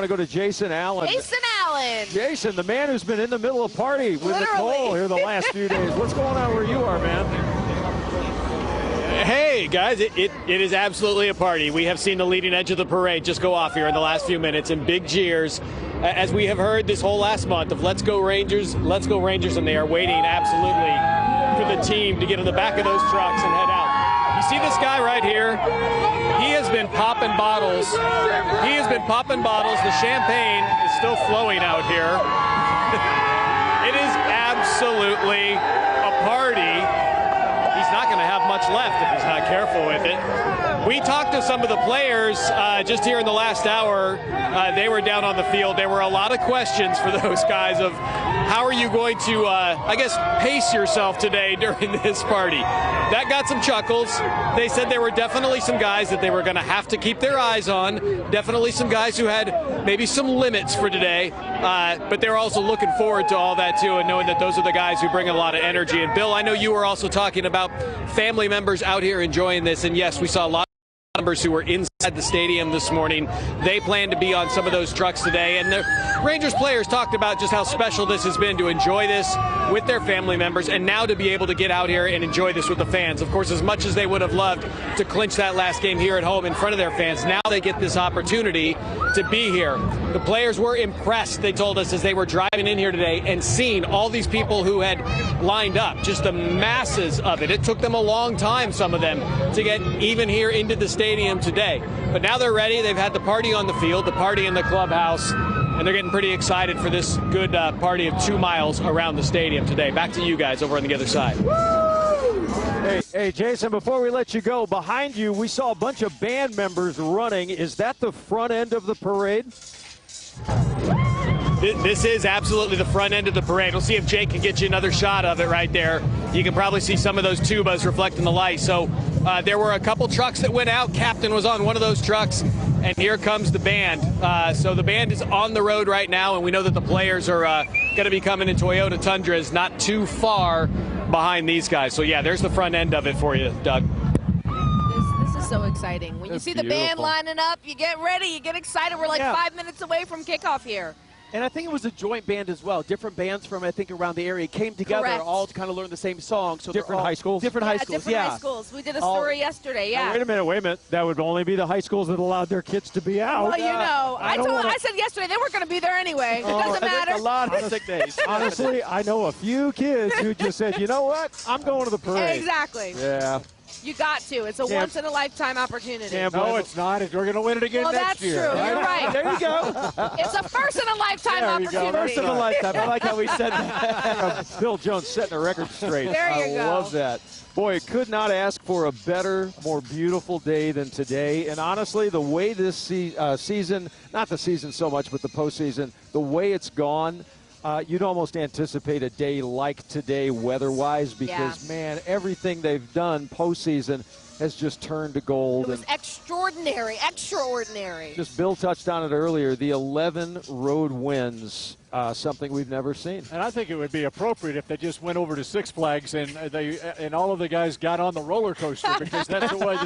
want to go to Jason Allen. Jason Allen. Jason, the man who's been in the middle of a party with Literally. Nicole here the last few days. What's going on where you are, man? Hey, guys, it is absolutely a party. We have seen the leading edge of the parade just go off here in the last few minutes, and big cheers, as we have heard this whole last month of Let's Go Rangers, and they are waiting absolutely for the team to get in the back of those trucks and head out. You see this guy right here? He has been popping bottles. He has been popping bottles. The champagne is still flowing out here. It is absolutely a party. He's not going to have much left if he's not careful with it. We talked to some of the players just here in the last hour. They were down on the field. There were a lot of questions for those guys of how are you going to, I guess, pace yourself today during this party. That got some chuckles. They said there were definitely some guys that they were going to have to keep their eyes on. Definitely some guys who had maybe some limits for today. But they're also looking forward to all that, too, and knowing that those are the guys who bring a lot of energy. And, Bill, I know you were also talking about family members out here enjoying this. And, yes, we saw a lot of members who were inside the stadium this morning. They plan to be on some of those trucks today. And the Rangers players talked about just how special this has been to enjoy this with their family members and now to be able to get out here and enjoy this with the fans. Of course, as much as they would have loved to clinch that last game here at home in front of their fans, now they get this opportunity to be here. The players were impressed, they told us, as they were driving in here today and seeing all these people who had lined up, just the masses of it. It took them a long time, some of them, to get even here into the stadium today. But now they're ready. They've had the party on the field, the party in the clubhouse, and they're getting pretty excited for this good party of 2 miles around the stadium today. Back to you guys over on the other side. Hey, Jason, before we let you go, behind you, we saw a bunch of band members running. Is that the front end of the parade? This is absolutely the front end of the parade. We'll see if Jake can get you another shot of it right there. You can probably see some of those tubas reflecting the light. So there were a couple trucks that went out. Captain was on one of those trucks, and here comes the band. So the band is on the road right now, and we know that the players are going to be coming in Toyota Tundras not too far behind these guys. So, yeah, there's the front end of it for you, Doug. This is so exciting. When you see the band lining up, you get ready, you get excited. We're like 5 minutes away from kickoff here. And I think it was a joint band as well. Different bands from, I think, around the area came together all to kind of learn the same song. So different high schools? Different high schools, different high schools. We did a story yesterday, Now, wait a minute. That would only be the high schools that allowed their kids to be out. Well, you know, I said yesterday they weren't going to be there anyway. It doesn't matter. A lot of sick days. Honestly, I know a few kids who just said, you know what, I'm going to the parade. Exactly. Yeah. You got to. It's a once-in-a-lifetime opportunity. No, it's not. We're going to win it again next year. Well, that's true. You're right. There you go. It's a first-in-a-lifetime opportunity. First in a lifetime. I like how we said that. Bill Jones setting the record straight. There you go. I love that. Boy, could not ask for a better, more beautiful day than today. And honestly, the way this season, not the season so much, but the postseason, the way it's gone, you'd almost anticipate a day like today weather-wise because, man, everything they've done postseason has just turned to gold. It was extraordinary. Just Bill touched on it earlier, the 11 road wins, something we've never seen. And I think it would be appropriate if they just went over to Six Flags and all of the guys got on the roller coaster because that's the way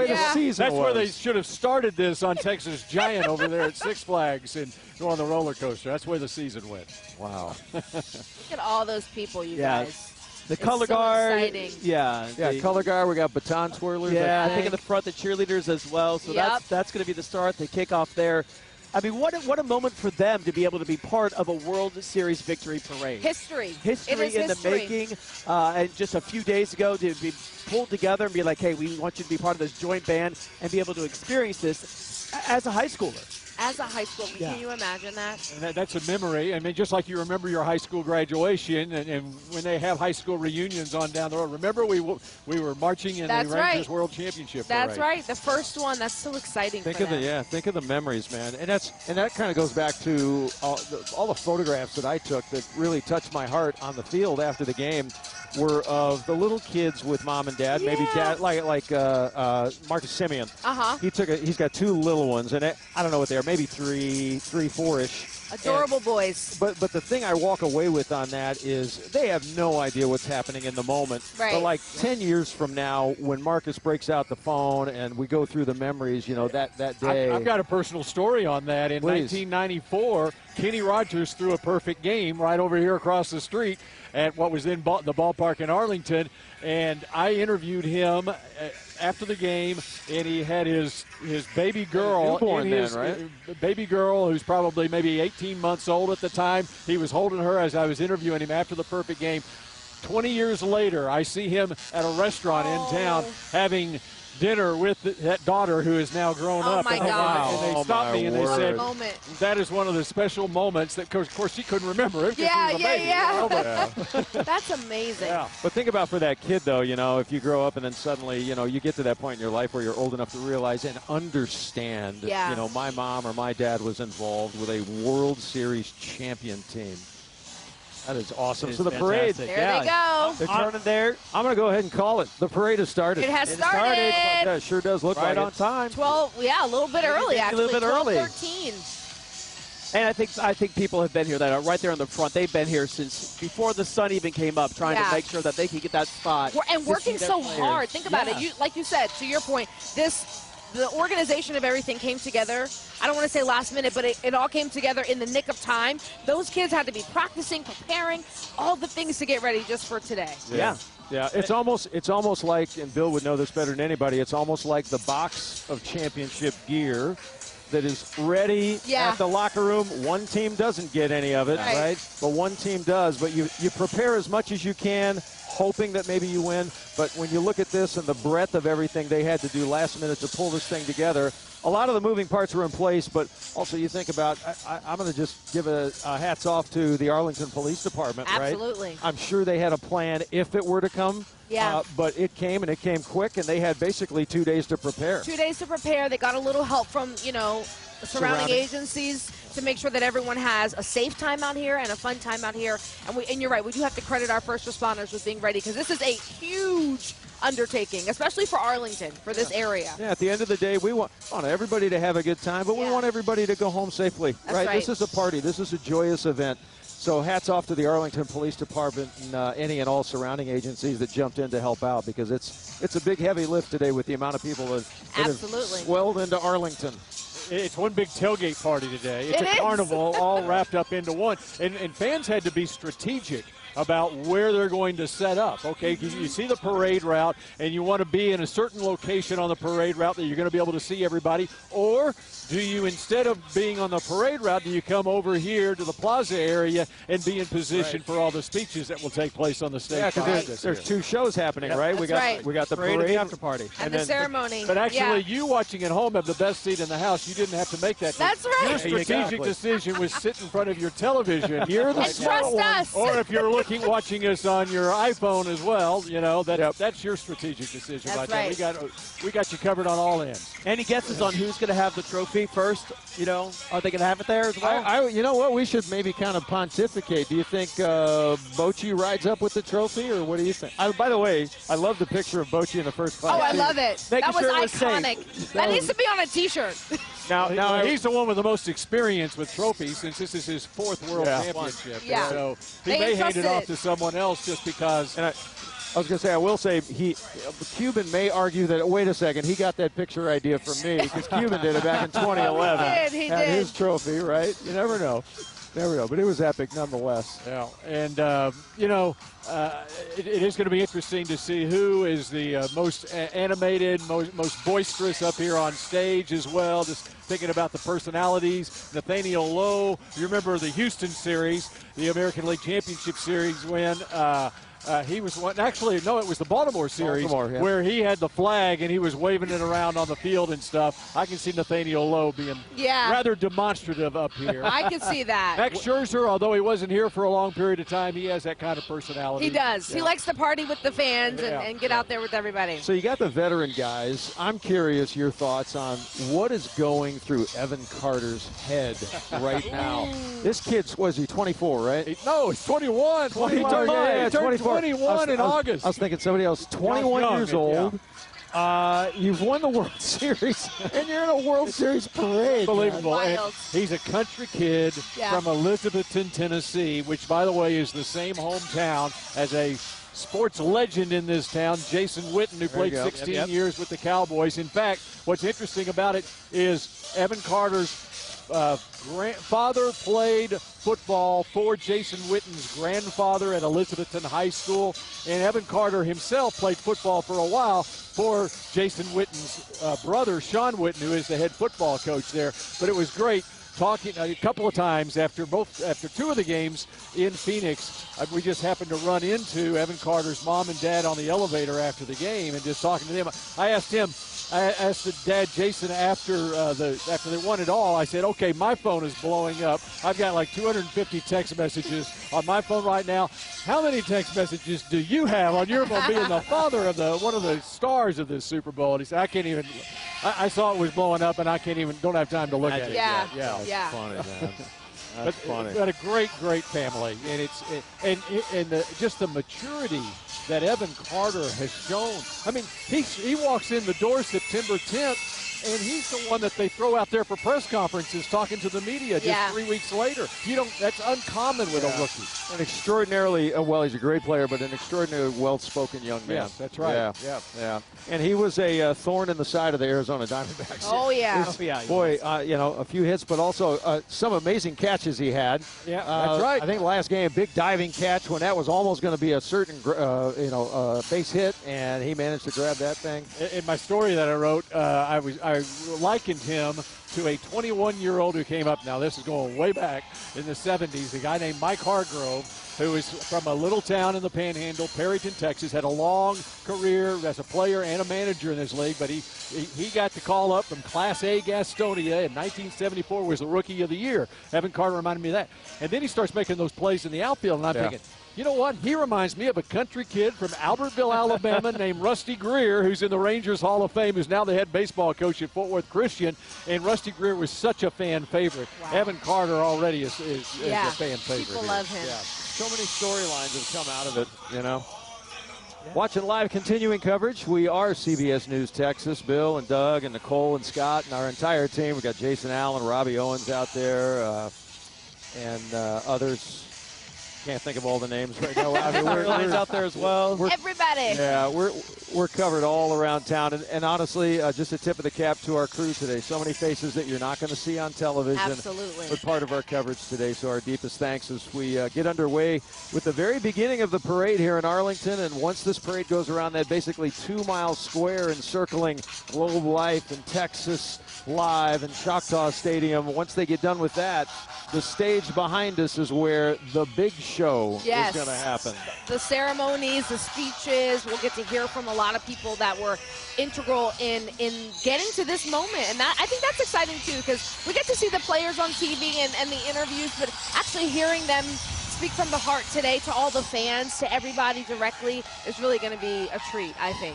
the season That's where they should have started this on Texas Giant over there at Six Flags and go on the roller coaster. That's where the season went. Wow. Look at all those people, you guys. The color guard, color guard. We got baton twirlers. Yeah, I think in the front the cheerleaders as well. So that's going to be the start. They kick off there. I mean, what a moment for them to be able to be part of a World Series victory parade. History in the making. And just a few days ago to be pulled together and be like, hey, we want you to be part of this joint band and be able to experience this as a high schooler. As a high schooler, can you imagine that? And that's a memory. I mean, just like you remember your high school graduation and when they have high school reunions on down the road. Remember we were marching in the Rangers World Championship parade. That's right. The first one. That's so exciting Think for of them. Think of the memories, man. And that kind of goes back to all the photographs that I took that really touched my heart on the field after the game were of the little kids with mom and dad, maybe dad, like Marcus Simeon. Uh-huh. He's got two little ones, and I don't know what they are, maybe three, 4-ish. Adorable boys. But the thing I walk away with on that is they have no idea what's happening in the moment. Right. But like 10 years from now, when Marcus breaks out the phone and we go through the memories, you know, that day. I've got a personal story on that. In Please. 1994, Kenny Rogers threw a perfect game right over here across the street at what was then the ballpark in Arlington. And I interviewed him after the game, and he had his baby girl, baby girl who's probably maybe 18 months old at the time. He was holding her as I was interviewing him after the perfect game. 20 years later, I see him at a restaurant in town having dinner with that daughter who is now grown up. My God. And they stopped me and they said, moment. that is one of the special moments that, of course, she couldn't remember it. That's amazing. Yeah. But think about for that kid, though, you know, if you grow up and then suddenly, you know, you get to that point in your life where you're old enough to realize and understand, you know, my mom or my dad was involved with a World Series champion team. That is awesome. So the parade. There they go. They're turning there. I'm going to go ahead and call it. The parade has started. It has started. Yeah, it sure does look right like on time. 12, a little bit early, actually. A little bit early. 13. And I think people have been here that are right there on the front. They've been here since before the sun even came up, trying to make sure that they can get that spot. And working so hard. Think about it. Like you said, to your point, the organization of everything came together. I don't want to say last minute, but it all came together in the nick of time. Those kids had to be practicing, preparing, all the things to get ready just for today. Yeah, it's almost like, and Bill would know this better than anybody, it's almost like the box of championship gear that is ready at the locker room. One team doesn't get any of it, right? But one team does. But you prepare as much as you can, hoping that maybe you win. But when you look at this and the breadth of everything they had to do last minute to pull this thing together, a lot of the moving parts were in place, but also you think about, I'm going to just give a hats off to the Arlington Police Department, Absolutely. right? I'm sure they had a plan if it were to come. Yeah. But it came, and it came quick, and they had basically 2 days to prepare. 2 days to prepare. They got a little help from, surrounding agencies to make sure that everyone has a safe time out here and a fun time out here. And you're right, we do have to credit our first responders with being ready, because this is a huge undertaking, especially for Arlington, for this area. Yeah, at the end of the day, we want everybody to have a good time, but we want everybody to go home safely, right? This is a party. This is a joyous event. So hats off to the Arlington Police Department and any and all surrounding agencies that jumped in to help out, because it's a big, heavy lift today with the amount of people that have swelled into Arlington. It's one big tailgate party today. It's a carnival all wrapped up into one. And fans had to be strategic about where they're going to set up. Okay, you see the parade route, and you want to be in a certain location on the parade route that you're going to be able to see everybody, or do you, instead of being on the parade route, do you come over here to the plaza area and be in position for all the speeches that will take place on the stage? Yeah, because there's two shows happening, right? We got the parade and the after party. And the ceremony. But actually, you watching at home have the best seat in the house. You didn't have to make that. That's right. Your strategic decision was sit in front of your television. You're the trust us. Or if you're watching us on your iPhone as well, that's your strategic decision. That's right. We got you covered on all ends. Any guesses on who's going to have the trophy first? Are they going to have it there as well? You know what? We should maybe kind of pontificate. Do you think Bochy rides up with the trophy, or what do you think? By the way, I love the picture of Bochy in the first class. Oh, I love it. That was iconic. That needs to be on a T-shirt. Now he's the one with the most experience with trophies, since this is his fourth World Championship. Yeah. So he may hand it off to someone else just because. And I was going to say, I will say, Cuban may argue that, wait a second, he got that picture idea from me, because Cuban did it back in 2011. He had did. his trophy, right? You never know. But it was epic nonetheless. Yeah, and, it is going to be interesting to see who is the most animated, most boisterous up here on stage as well. Just thinking about the personalities. Nathaniel Lowe, you remember the Houston series, the American League Championship Series, when he was one. Actually, no, it was the Baltimore series where he had the flag and he was waving it around on the field and stuff. I can see Nathaniel Lowe being rather demonstrative up here. I can see that. Max Scherzer, although he wasn't here for a long period of time, he has that kind of personality. He does. Yeah. He likes to party with the fans and get out there with everybody. So you got the veteran guys. I'm curious your thoughts on what is going through Evan Carter's head right now. This kid's, was he 24, right? No, he's 21. 24. He turned 21 in August. I was thinking somebody else. 21 years old. You've won the World Series, and you're in a World Series parade. Unbelievable. And Wild. he's a country kid from Elizabethton, Tennessee, which, by the way, is the same hometown as a sports legend in this town, Jason Witten, who played 16 years with the Cowboys. In fact, what's interesting about it is Evan Carter's father played football for Jason Witten's grandfather at Elizabethton High School, and Evan Carter himself played football for a while for Jason Witten's brother, Sean Witten, who is the head football coach there. But it was great talking a couple of times after two of the games in Phoenix. We just happened to run into Evan Carter's mom and dad on the elevator after the game and just talking to them. I asked the dad, Jason, after they won it all, I said, okay, my phone is blowing up. I've got like 250 text messages on my phone right now. How many text messages do you have on your phone, being the father of one of the stars of this Super Bowl? And he said, I can't even. I saw it was blowing up, and don't have time to look at it. Yeah. That's funny, man. That's funny. But a great family, and just the maturity that Evan Carter has shown. I mean, he walks in the door September 10th, and he's the one that they throw out there for press conferences talking to the media just 3 weeks later. That's uncommon with a rookie. An extraordinarily, he's a great player, but an extraordinarily well-spoken young man. Yes, that's right. Yeah. And he was a thorn in the side of the Arizona Diamondbacks. Oh, yeah. Boy, a few hits, but also some amazing catches he had. Yeah, that's right. I think last game, big diving catch when that was almost going to be a certain, base hit, and he managed to grab that thing. In my story that I wrote, I likened him to a 21-year-old who came up. Now, this is going way back in the 70s. A guy named Mike Hargrove, who is from a little town in the Panhandle, Perryton, Texas, had a long career as a player and a manager in this league, but he got the call up from Class A Gastonia in 1974, was the Rookie of the Year. Evan Carter reminded me of that. And then he starts making those plays in the outfield, and I'm thinking, you know what? He reminds me of a country kid from Albertville, Alabama, named Rusty Greer, who's in the Rangers Hall of Fame, who's now the head baseball coach at Fort Worth Christian. And Rusty Greer was such a fan favorite. Wow. Evan Carter already is a fan favorite. People love him. Yeah. So many storylines have come out of it, Yeah. Watching live continuing coverage, we are CBS News Texas. Bill and Doug and Nicole and Scott and our entire team. We've got Jason Allen, Robbie Owens out there, and others. Can't think of all the names right now. I mean, we're out there as well. Everybody. Yeah, we're covered all around town. And honestly, just a tip of the cap to our crew today. So many faces that you're not going to see on television. Absolutely. But part of our coverage today. So our deepest thanks as we get underway with the very beginning of the parade here in Arlington. And once this parade goes around that basically 2-mile square encircling Globe Life and Texas Live and Choctaw Stadium, once they get done with that, the stage behind us is where the big show is going to happen. The ceremonies, the speeches, we'll get to hear from a lot of people that were integral in getting to this moment. And I think that's exciting, too, because we get to see the players on TV and the interviews, but actually hearing them speak from the heart today to all the fans, to everybody directly, is really going to be a treat, I think.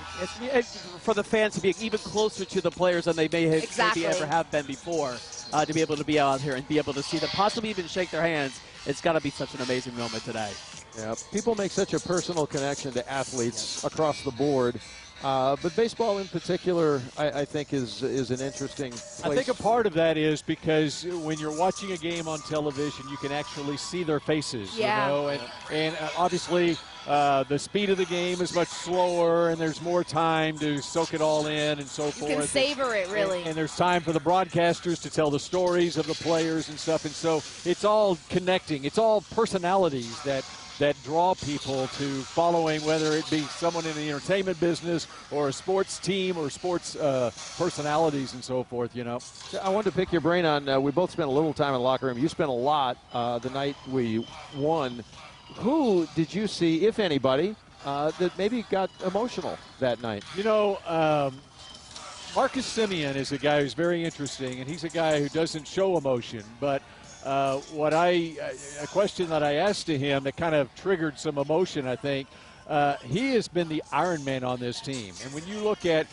It's for the fans to be even closer to the players than they maybe ever have been before. To be able to be out here and be able to see them, possibly even shake their hands. It's got to be such an amazing moment today. Yeah, people make such a personal connection to athletes across the board. But baseball in particular, I think, is an interesting place. I think a part of that is because when you're watching a game on television, you can actually see their faces. Yeah. You know? And obviously the speed of the game is much slower, and there's more time to soak it all in and so forth. You can savor it, really. And there's time for the broadcasters to tell the stories of the players and stuff. And so it's all connecting. It's all personalities that draw people to following, whether it be someone in the entertainment business or a sports team or sports personalities and so forth, I wanted to pick your brain on, we both spent a little time in the locker room. You spent a lot the night we won. Who did you see, if anybody, that maybe got emotional that night? Marcus Semien is a guy who's very interesting, and he's a guy who doesn't show emotion, but a question that I asked to him that kind of triggered some emotion, I think. He has been the Iron Man on this team. And when you look at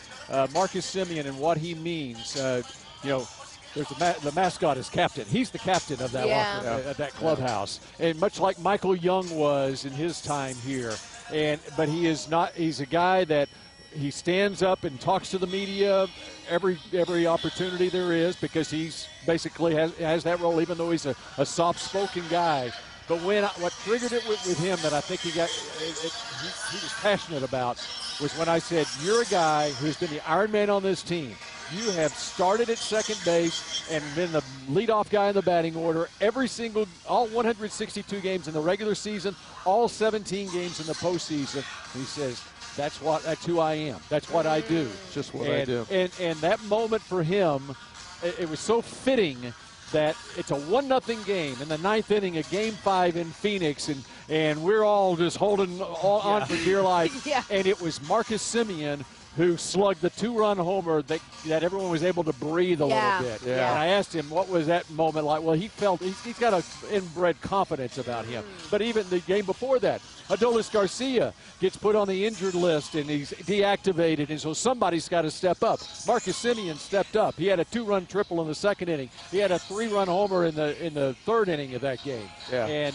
Marcus Semien and what he means, there's the mascot is captain. He's the captain of that of that clubhouse. And much like Michael Young was in his time here. But he is not. He's a guy that he stands up and talks to the media every opportunity there is, because he's basically has that role, even though he's a soft-spoken guy. But what triggered it with him that I think he was passionate about was when I said, you're a guy who's been the Iron Man on this team. You have started at second base and been the leadoff guy in the batting order all 162 games in the regular season, all 17 games in the postseason. And he says, that's who I am. That's what I do. Just what I do. And that moment for him, it was so fitting that it's a 1-0 game in the ninth inning of Game 5 in Phoenix, and we're all just holding on for dear life. Yeah. And it was Marcus Semien who slugged the 2-run homer that everyone was able to breathe a little bit. Yeah. And I asked him, what was that moment like? Well, he felt he's got an inbred confidence about him. But even the game before that, Adolis Garcia gets put on the injured list, and he's deactivated, and so somebody's got to step up. Marcus Semien stepped up. He had a 2-run triple in the second inning. He had a 3-run homer in the third inning of that game. Yeah. And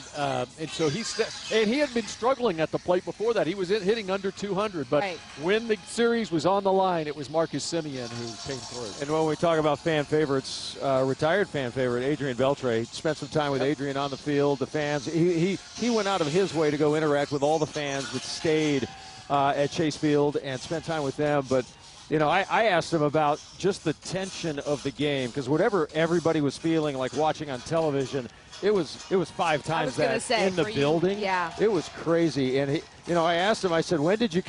so he had been struggling at the plate before that. He was hitting under 200, but when the series was on the line, it was Marcus Semien who came through. And when we talk about fan favorites, retired fan favorite Adrian Beltre, spent some time with Adrian on the field. The fans, he went out of his way to go interact with all the fans that stayed at Chase Field and spent time with them. But I asked him about just the tension of the game, because whatever everybody was feeling like watching on television, it was 5 times that in the building. Yeah. It was crazy. And I asked him, I said, when did you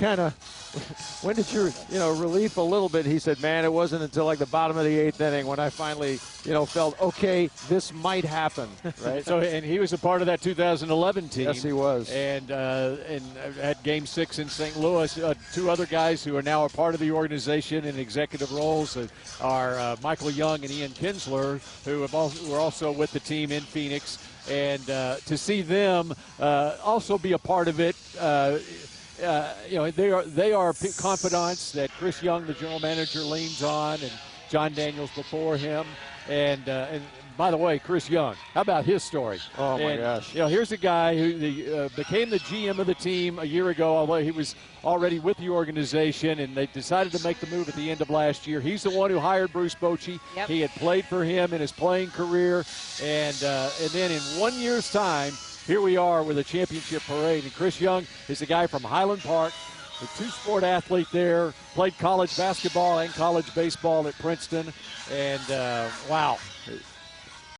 relief a little bit? He said, man, it wasn't until like the bottom of the 8th inning when I finally, felt, okay, this might happen. Right. And he was a part of that 2011 team. Yes, he was. And at Game 6 in St. Louis, 2 other guys who are now a part of the organization in executive roles are Michael Young and Ian Kinsler, who were also with the team in Phoenix. And to see them also be a part of it, they are confidants that Chris Young, the general manager, leans on, and John Daniels before him. And by the way, Chris Young, how about his story? Oh, my gosh. Here's a guy who became the GM of the team a year ago, although he was already with the organization, and they decided to make the move at the end of last year. He's the one who hired Bruce Bochy. Yep. He had played for him in his playing career. And then in 1 year's time, here we are with a championship parade. And Chris Young is a guy from Highland Park, a 2-sport athlete there, played college basketball and college baseball at Princeton. And, wow.